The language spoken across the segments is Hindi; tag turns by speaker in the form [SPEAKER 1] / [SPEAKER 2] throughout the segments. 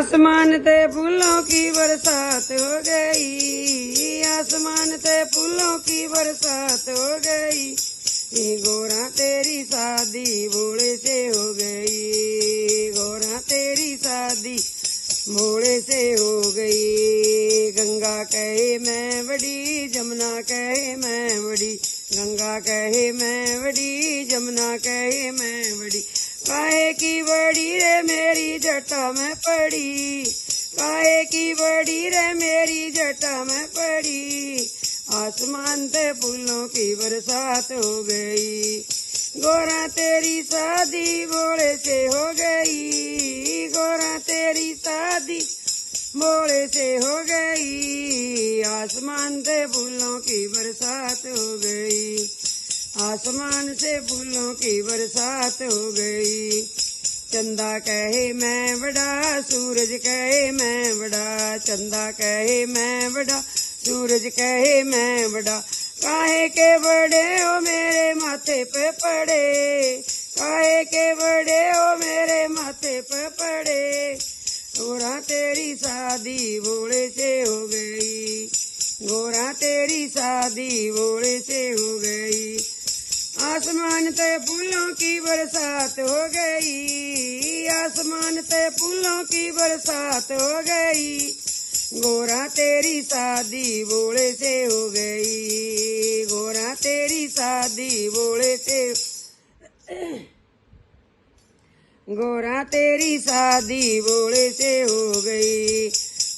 [SPEAKER 1] आसमान ते फूलों की बरसात हो गई, आसमान ते फूलों की बरसात हो गई। गोरा तेरी शादी भोले से हो गई, गोरा तेरी शादी भोले से हो गई। गंगा कहे मैं बड़ी, जमुना कहे मैं बड़ी, गंगा कहे मैं बड़ी, जमुना कहे मैं बड़ी। काहे की बड़ी रे मेरी जटा में पड़ी, काहे की बड़ी रे मेरी जटा में पड़ी। आसमान ते फूलों की बरसात हो गई, गोरा तेरी शादी भोले से हो गई, गोरा तेरी शादी भोले से हो गई। आसमान से फूलों की बरसात हो गई, आसमान से फूलों की बरसात हो गई। चंदा कहे मैं बड़ा, सूरज कहे मैं बड़ा, चंदा कहे मैं बड़ा, सूरज कहे मैं बड़ा। काहे के बड़े हो मेरे माथे पे पड़े, काहे के बड़े हो मेरे माथे पे पड़े। गोरा तेरी शादी भोले से हो गई, गोरा तेरी शादी भोले से हो गई। आसमान ते फूलों की बरसात हो गई, आसमान ते फूलों की बरसात हो गई। गोरा तेरी शादी भोले से हो गई, गोरा तेरी शादी भोले से, गोरा तेरी शादी भोले से हो गई।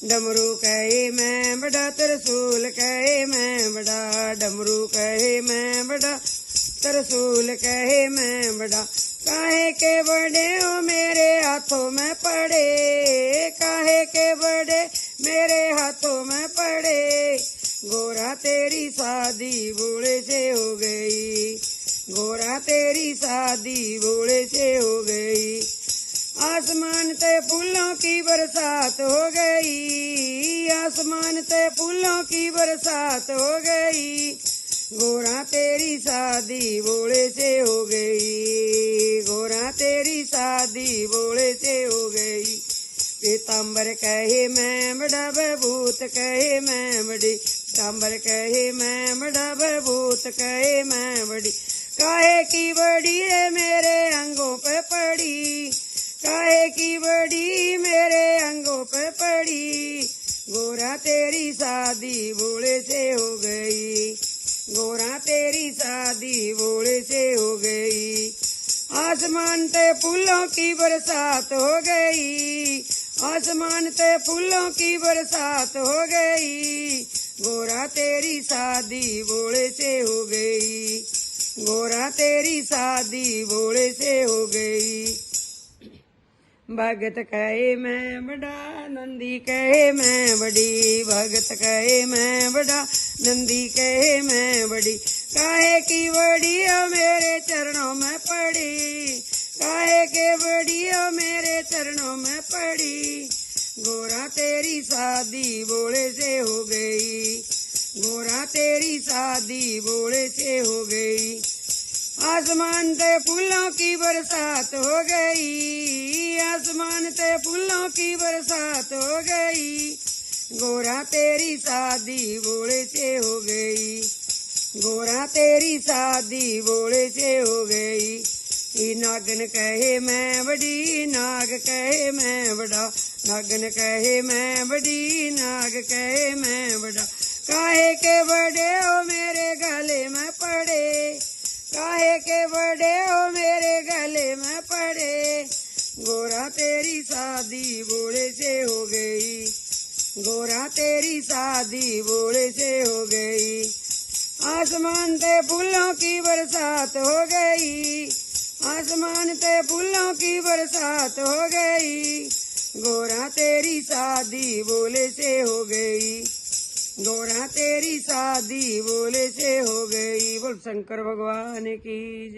[SPEAKER 1] डमरू कहे मैं बड़ा, त्रिशूल कहे मैं बड़ा, डमरू कहे मैं बड़ा, त्रिशूल कहे मैं बड़ा। काहे के बड़े हो मेरे हाथों में पड़े, काहे के बड़े मेरे हाथों में पड़े। गोरा तेरी शादी भोले से हो गई, गोरा तेरी शादी भोले से हो गई। आसमान ते फूलों की बरसात हो गई, आसमान ते फूलों की बरसात हो गई। गोरा तेरी शादी भोले से हो गई, गोरा तेरी शादी भोले से हो गई। पीताम्बर कहे मैं बड़ा, बभूत कहे मैं बड़ी, पीताम्बर कहे मैं बड़ा, बभूत कहे मैं बड़ी। काहे की बड़ी है मेरे अंगों पे पड़ी, काहे की बड़ी मेरे अंगों पे पड़ी। गोरा तेरी शादी भोले से हो गई, गोरा तेरी शादी भोले से हो गई। आसमान ते फूलों की बरसात हो गई, आसमान ते फूलों की बरसात हो गई। गोरा तेरी शादी भोले से हो गई, गोरा तेरी शादी भोले से हो गई। भगत कहे मैं बड़ा, नंदी कहे मैं बड़ी, भगत कहे मैं बड़ा, नंदी कहे मैं बड़ी। काहे की बड़ी हो मेरे चरणों में पड़ी, काहे के बड़ी हो मेरे चरणों में पड़ी। गोरा तेरी शादी भोले से हो गई, गोरा तेरी शादी भोले से हो गई। आसमान ते फूलों की बरसात हो गई, आसमान ते फूलों की बरसात हो गई। गोरा तेरी शादी भोले से हो गई, गोरा तेरी शादी भोले से हो गई। नागन कहे मैं बड़ी, नाग कहे मैं बड़ा, नागन कहे मैं बड़ी, नाग कहे मैं बड़ा। काहे के बड़े हो मेरे गले में पड़े, काहे के बड़े हो मेरे गले में पड़े। गोरा तेरी शादी भोले से हो गई, गोरा तेरी शादी भोले से हो गई। आसमान ते फूलों की बरसात हो गई, आसमान ते फूलों की बरसात हो गई। गोरा तेरी शादी भोले से हो गई, गोरा तेरी शादी भोले से हो गई। बोल शंकर भगवान की जय।